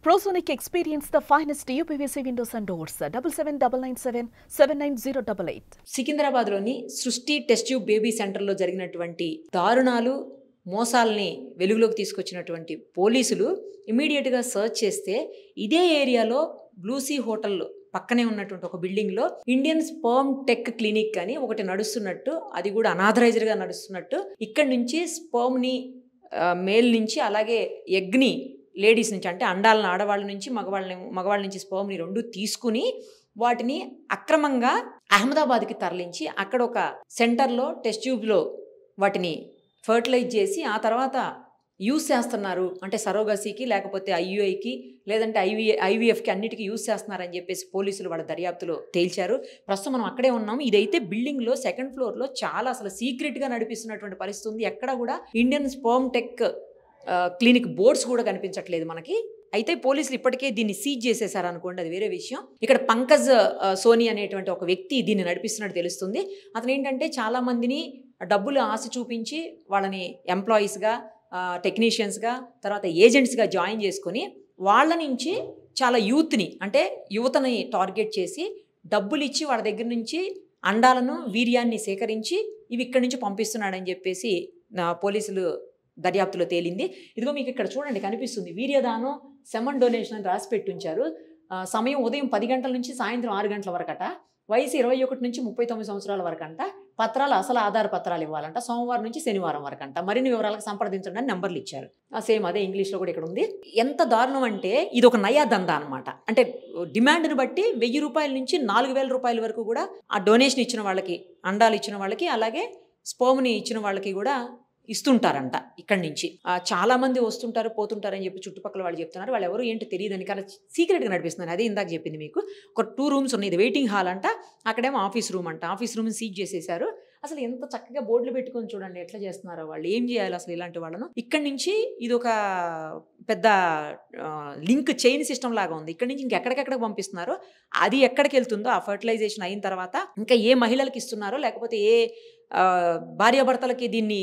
Prosonic experience the finest UPVC windows and doors. 779997 79088. సికింద్రాబాద్లోని సృష్టి test tube baby సెంటర్లో జరిగినటువంటి దారుణాలు మోసాలని వెలుగులోకి తీసుకొచ్చినటువంటి పోలీసులు ఇమీడియట్గా సర్చ్ చేస్తే ఇదే ఏరియాలో బ్లూసీ హోటల్ పక్కనే ఉన్నటువంటి ఒక బిల్డింగ్లో ఇండియన్ స్పర్మ్ టెక్ క్లినిక్ అని ఒకటి నడుస్తున్నట్టు, అది కూడా అనాథరైజ్డ్గా నడుస్తున్నట్టు, ఇక్కడ నుంచి స్పర్మ్ని మేల్ నుంచి అలాగే ఎగ్ని లేడీస్ నుంచి, అంటే అండాలను ఆడవాళ్ళ నుంచి మగవాళ్ళ నుంచి స్పర్మ్ని రెండు తీసుకుని వాటిని అక్రమంగా అహ్మదాబాద్కి తరలించి అక్కడ ఒక సెంటర్లో టెస్ట్ ట్యూబ్లో వాటిని ఫర్టిలైజ్ చేసి ఆ తర్వాత యూజ్ చేస్తున్నారు. అంటే సరోగసీకి లేకపోతే ఐయుఐకి లేదంటే ఐవీఎఫ్కి అన్నిటికీ యూజ్ చేస్తున్నారని చెప్పేసి పోలీసులు వాళ్ళ దర్యాప్తులో తేల్చారు. ప్రస్తుతం మనం అక్కడే ఉన్నాము. ఇదైతే బిల్డింగ్లో సెకండ్ ఫ్లోర్లో చాలా అసలు సీక్రెట్గా నడిపిస్తున్నటువంటి పరిస్థితి ఉంది. ఎక్కడ కూడా Indian sperm tech clinic boards కూడా కనిపించట్లేదు మనకి. అయితే పోలీసులు ఇప్పటికే దీన్ని సీజ్ చేసేసారు అనుకోండి, అది వేరే విషయం. ఇక్కడ పంకజ్ సోని అనేటువంటి ఒక వ్యక్తి దీన్ని నడిపిస్తున్నట్టు తెలుస్తుంది. అతను ఏంటంటే చాలామందిని డబ్బులు ఆశ చూపించి వాళ్ళని ఎంప్లాయీస్గా, టెక్నీషియన్స్గా, తర్వాత ఏజెంట్స్గా జాయిన్ చేసుకొని వాళ్ళ నుంచి చాలా యూత్ని, అంటే యువతని టార్గెట్ చేసి డబ్బులు ఇచ్చి వాళ్ళ దగ్గర నుంచి అండాలను, వీర్యాన్ని సేకరించి ఇవి ఇక్కడి నుంచి పంపిస్తున్నాడని చెప్పేసి పోలీసులు దర్యాప్తులో తేలింది. ఇదిగో మీకు ఇక్కడ చూడండి కనిపిస్తుంది, వీర్యదానం సెమన్ డొనేషన్ అని రాసి పెట్టుంచారు. సమయం ఉదయం 10 గంటల నుంచి సాయంత్రం 6 గంటల వరకట. వయసు 21 నుంచి 39 సంవత్సరాల వరకంట. పత్రాలు అసలు ఆధార పత్రాలు ఇవ్వాలంట. సోమవారం నుంచి శనివారం వరకంట. మరిన్ని వివరాలకు సంప్రదించండి అని నెంబర్లు ఇచ్చారు. సేమ్ అదే ఇంగ్లీష్లో కూడా ఇక్కడ ఉంది. ఎంత దారుణం అంటే ఇది ఒక నయా దందా అనమాట. అంటే డిమాండ్ని బట్టి 1000 రూపాయల నుంచి 4000 రూపాయల వరకు కూడా ఆ డొనేషన్ ఇచ్చిన వాళ్ళకి, అండాలు ఇచ్చిన వాళ్ళకి, అలాగే స్పర్మ్ని ఇచ్చిన వాళ్ళకి కూడా ఇస్తుంటారంట. ఇక్కడి నుంచి చాలామంది వస్తుంటారు, పోతుంటారని చెప్పి చుట్టుపక్కల వాళ్ళు చెప్తున్నారు. వాళ్ళు ఎవరు ఏంటో తెలియదని, కానీ సీక్రెట్గా నడిపిస్తున్నారు. అదే ఇందాక చెప్పింది మీకు. ఒక 2 రూమ్స్ ఉన్నాయి. ఇది వెయిటింగ్ హాల్ అంట, అక్కడేమో ఆఫీస్ రూమ్ అంట. ఆఫీస్ రూమ్ని సీజ్ చేసేసారు. అసలు ఎంత చక్కగా బోర్డులు పెట్టుకొని చూడండి ఎట్లా చేస్తున్నారో వాళ్ళు. ఏం చేయాలి అసలు ఇలాంటి వాళ్ళను? ఇక్కడి నుంచి ఇది ఒక పెద్ద లింక్ చైన్ సిస్టమ్ లాగా ఉంది. ఇక్కడి నుంచి ఇంకెక్కడికెక్కడికి పంపిస్తున్నారో, అది ఎక్కడికి వెళ్తుందో ఆ ఫర్టిలైజేషన్ అయిన తర్వాత ఇంకా ఏ మహిళలకు ఇస్తున్నారో, లేకపోతే ఏ భార్యాభర్తలకి దీన్ని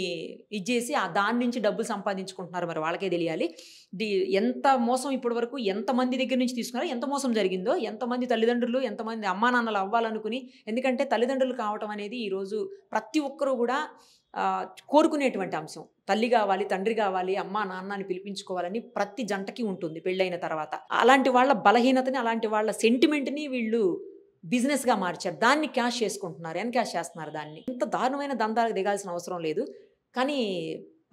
ఇచ్చేసి దాని నుంచి డబ్బులు సంపాదించుకుంటున్నారు, మరి వాళ్ళకే తెలియాలి. ఎంత మోసం ఇప్పటి వరకు ఎంతమంది దగ్గర నుంచి తీసుకున్నారో, ఎంత మోసం జరిగిందో, ఎంతమంది తల్లిదండ్రులు, ఎంతమంది అమ్మా నాన్నలు అవ్వాలనుకుని. ఎందుకంటే తల్లిదండ్రులు కావటం అనేది ఈరోజు ప్రతి ఒక్కరూ కూడా కోరుకునేటువంటి అంశం. తల్లి కావాలి, తండ్రి కావాలి, అమ్మా నాన్న అని పిలిపించుకోవాలని ప్రతి జంటకి ఉంటుంది పెళ్ళైన తర్వాత. అలాంటి వాళ్ళ బలహీనతని, అలాంటి వాళ్ళ సెంటిమెంట్ని వీళ్ళు బిజినెస్గా మార్చారు. దాన్ని క్యాష్ చేసుకుంటున్నారు, ఎన్క్యాష్ చేస్తున్నారు. దాన్ని ఇంత దారుణమైన దందాలకు దిగాల్సిన అవసరం లేదు. కానీ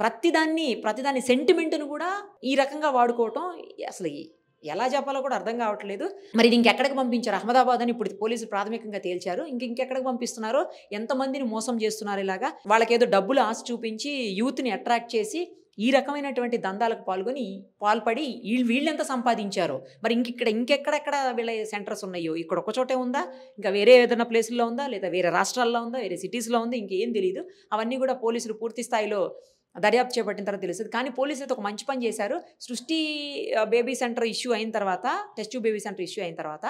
ప్రతిదాన్ని సెంటిమెంట్ను కూడా ఈ రకంగా వాడుకోవటం అసలు ఎలా చెప్పాలో కూడా అర్థం కావట్లేదు. మరి ఇది ఇంకెక్కడికి పంపించారు? అహ్మదాబాద్ అని ఇప్పుడు పోలీసులు ప్రాథమికంగా తేల్చారు. ఇంకెక్కడికి పంపిస్తున్నారో, ఎంతమందిని మోసం చేస్తున్నారు ఇలాగా. వాళ్ళకేదో డబ్బులు ఆశ చూపించి యూత్ని అట్రాక్ట్ చేసి ఈ రకమైనటువంటి దందాలకు పాల్పడి వీళ్ళెంత సంపాదించారో. మరి ఇంకెక్కడెక్కడ వీళ్ళ సెంటర్స్ ఉన్నాయో, ఇక్కడ ఒక చోటే ఉందా, ఇంకా వేరే ఏదైనా ప్లేసుల్లో ఉందా, లేదా వేరే రాష్ట్రాల్లో ఉందా, వేరే సిటీస్లో ఉందా, ఇంకేం తెలియదు. అవన్నీ కూడా పోలీసులు పూర్తి స్థాయిలో దర్యాప్తు చేపట్టిన తర్వాత తెలుస్తుంది. కానీ పోలీసులు ఒక మంచి పని చేశారు. సృష్టి బేబీ సెంటర్ ఇష్యూ అయిన తర్వాత, test tube baby centre issue అయిన తర్వాత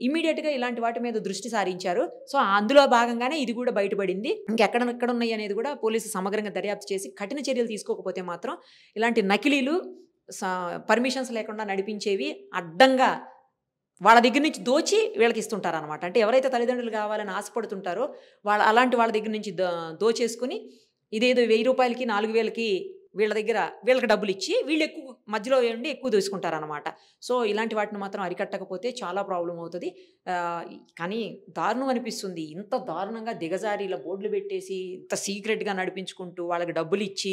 ఇమీడియట్గా ఇలాంటి వాటి మీద దృష్టి సారించారు. సో అందులో భాగంగానే ఇది కూడా బయటపడింది. ఇంకెక్కడ ఉన్నాయి అనేది కూడా పోలీసు సమగ్రంగా దర్యాప్తు చేసి కఠిన చర్యలు తీసుకోకపోతే మాత్రం ఇలాంటి నకిలీలు, పర్మిషన్స్ లేకుండా నడిపించేవి అడ్డంగా వాళ్ళ దగ్గర నుంచి దోచి వీళ్ళకి ఇస్తుంటారు అనమాట. అంటే ఎవరైతే తల్లిదండ్రులు కావాలని ఆశపడుతుంటారో అలాంటి వాళ్ళ దగ్గర నుంచి దోచేసుకుని ఇదేదో 1000 రూపాయలకి 4000కి వీళ్ళకి డబ్బులు ఇచ్చి వీళ్ళు ఎక్కువ మధ్యలో ఉండి ఎక్కువ దోసుకుంటారనమాట. సో ఇలాంటి వాటిని మాత్రం అరికట్టకపోతే చాలా ప్రాబ్లం అవుతుంది. కానీ దారుణం అనిపిస్తుంది. ఇంత దారుణంగా దిగజారి ఇలా బోర్డులు పెట్టేసి ఇంత సీక్రెట్గా నడిపించుకుంటూ వాళ్ళకి డబ్బులు ఇచ్చి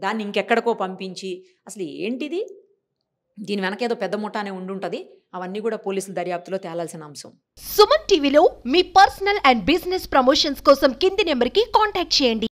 దాన్ని ఇంకెక్కడికో పంపించి అసలు ఏంటిది? దీని వెనకేదో పెద్ద ముఠానే ఉండుంటుంది. అవన్నీ కూడా పోలీసుల దర్యాప్తులో తేలాల్సిన అంశం. సుమన్ టీవీలో మీ పర్సనల్ అండ్ బిజినెస్ ప్రమోషన్స్ కోసం కింది నెంబర్కి కాంటాక్ట్ చేయండి.